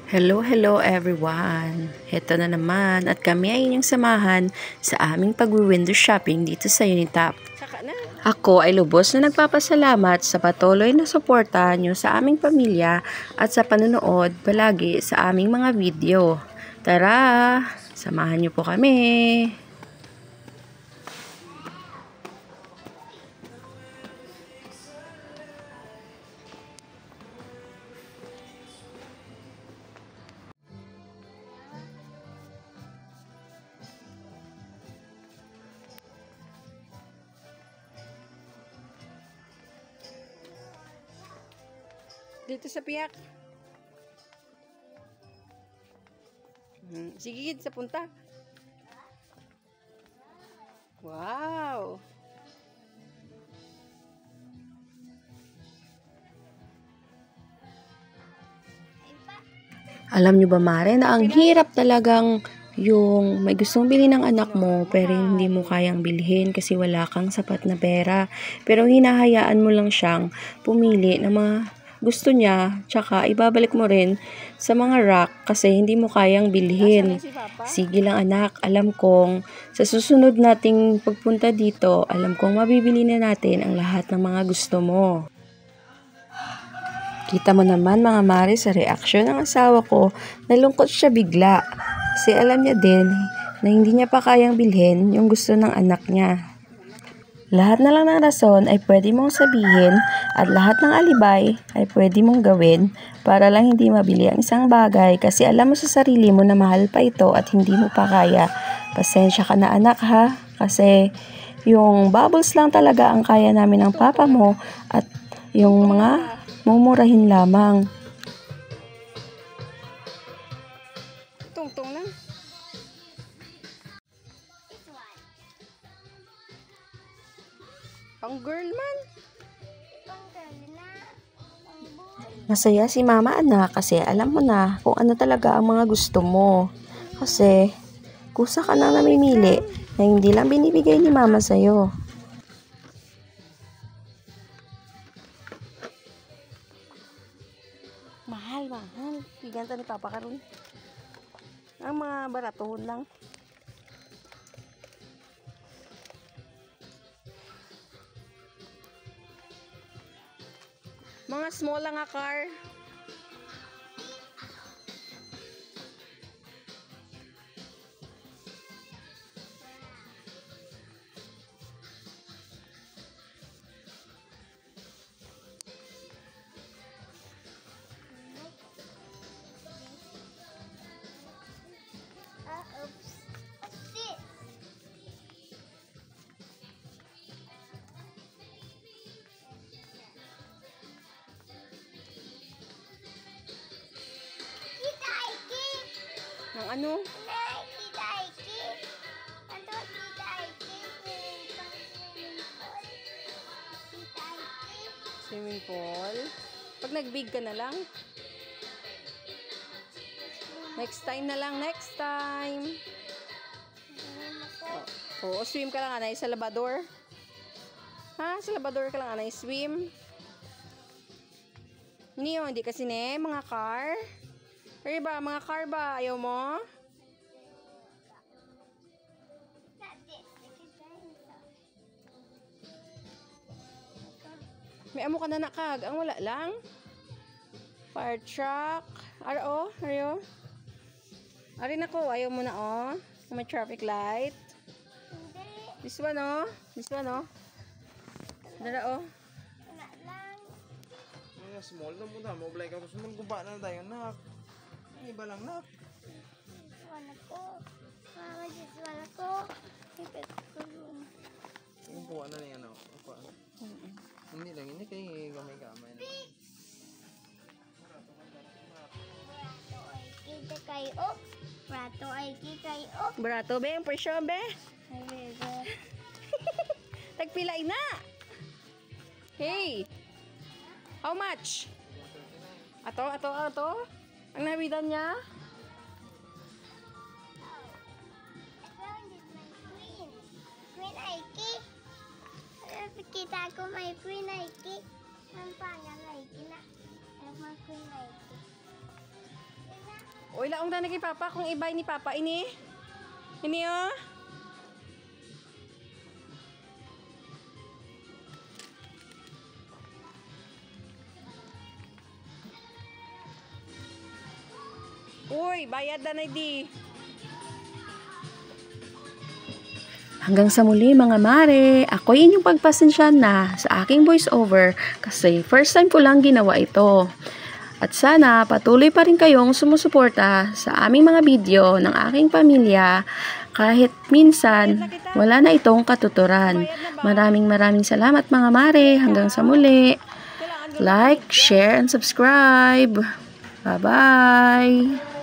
Hello everyone! Heto na naman at kami ay inyong samahan sa aming pag-window shopping dito sa Unitap. Ako ay lubos na nagpapasalamat sa patuloy na suporta nyo sa aming pamilya at sa panunood palagi sa aming mga video. Tara! Samahan nyo po kami! Dito sa piyak. Sige, sa punta. Wow! Alam nyo ba, Mare, na ang hirap talagang yung may gustong bilhin ng anak mo pero hindi mo kayang bilhin kasi wala kang sapat na pera. Pero hinahayaan mo lang siyang pumili ng mga gusto niya, tsaka ibabalik mo rin sa mga rack kasi hindi mo kayang bilhin. Sige lang anak, alam kong sa susunod nating pagpunta dito, alam kong mabibili na natin ang lahat ng mga gusto mo. Kita mo naman mga Mare sa reaksyon ng asawa ko, nalungkot siya bigla. Kasi alam niya din na hindi niya pa kayang bilhin yung gusto ng anak niya. Lahat na lang ng rason ay pwede mong sabihin at lahat ng alibay ay pwede mong gawin para lang hindi mabili ang isang bagay kasi alam mo sa sarili mo na mahal pa ito at hindi mo pa kaya. Pasensya ka na anak ha, kasi yung bubbles lang talaga ang kaya namin ng papa mo at yung mga mumurahin lamang. Tungtong lang. Pang girl man. Masaya si mama anak kasi alam mo na kung ano talaga ang mga gusto mo. Kasi kusa ka nang namimili na hindi lang binibigay ni mama sa'yo. Mahal. Bigyan ta ni papa karon. Ang mga baratuhon lang. Mga small lang nga car. Ng ano? Swimming pool? Pag nag-big ka na lang? Next time na lang, next time. Oo, swim ka lang anay sa labador. Ha? Sa labador ka lang anay swim. Hindi kasi ne, mga car. Pero ba, mga car ba? Ayaw mo? May amo ka na nakag. Ang wala lang. Fire truck. Aro, ayo. Arin ako, ayaw mo na oh. May traffic light. This one oh. This one oh. Dala oh. Mga small na muna. Mablay ka. Sumunod guba na tayo nak. Iba lang nak. Wala ko. Mama, just wala ko. Yung buwan na niya na. Hindi lang. Hindi kayo gamay-gamay na. Kita kayo. Prato ay kayo. Barato be, ang presyo be. Tagpilay na. Hey. How much? Ato. Ang nabidan niya? Queen Aiki. Kita ko may Queen Aiki. Ang pangalan Aiki na. Ang mga Queen Aiki. Uy, laong na kay Papa kung ibay ni Papa ini. Ini oh. Uy, bayad na di. Hanggang sa muli mga mare, ako'y inyong pagpasensyahan na sa aking voiceover kasi first time ko lang ginawa ito. At sana patuloy pa rin kayong sumusuporta sa aming mga video ng aking pamilya kahit minsan wala na itong katuturan. Maraming salamat mga mare. Hanggang sa muli. Like, share, and subscribe. Bye-bye!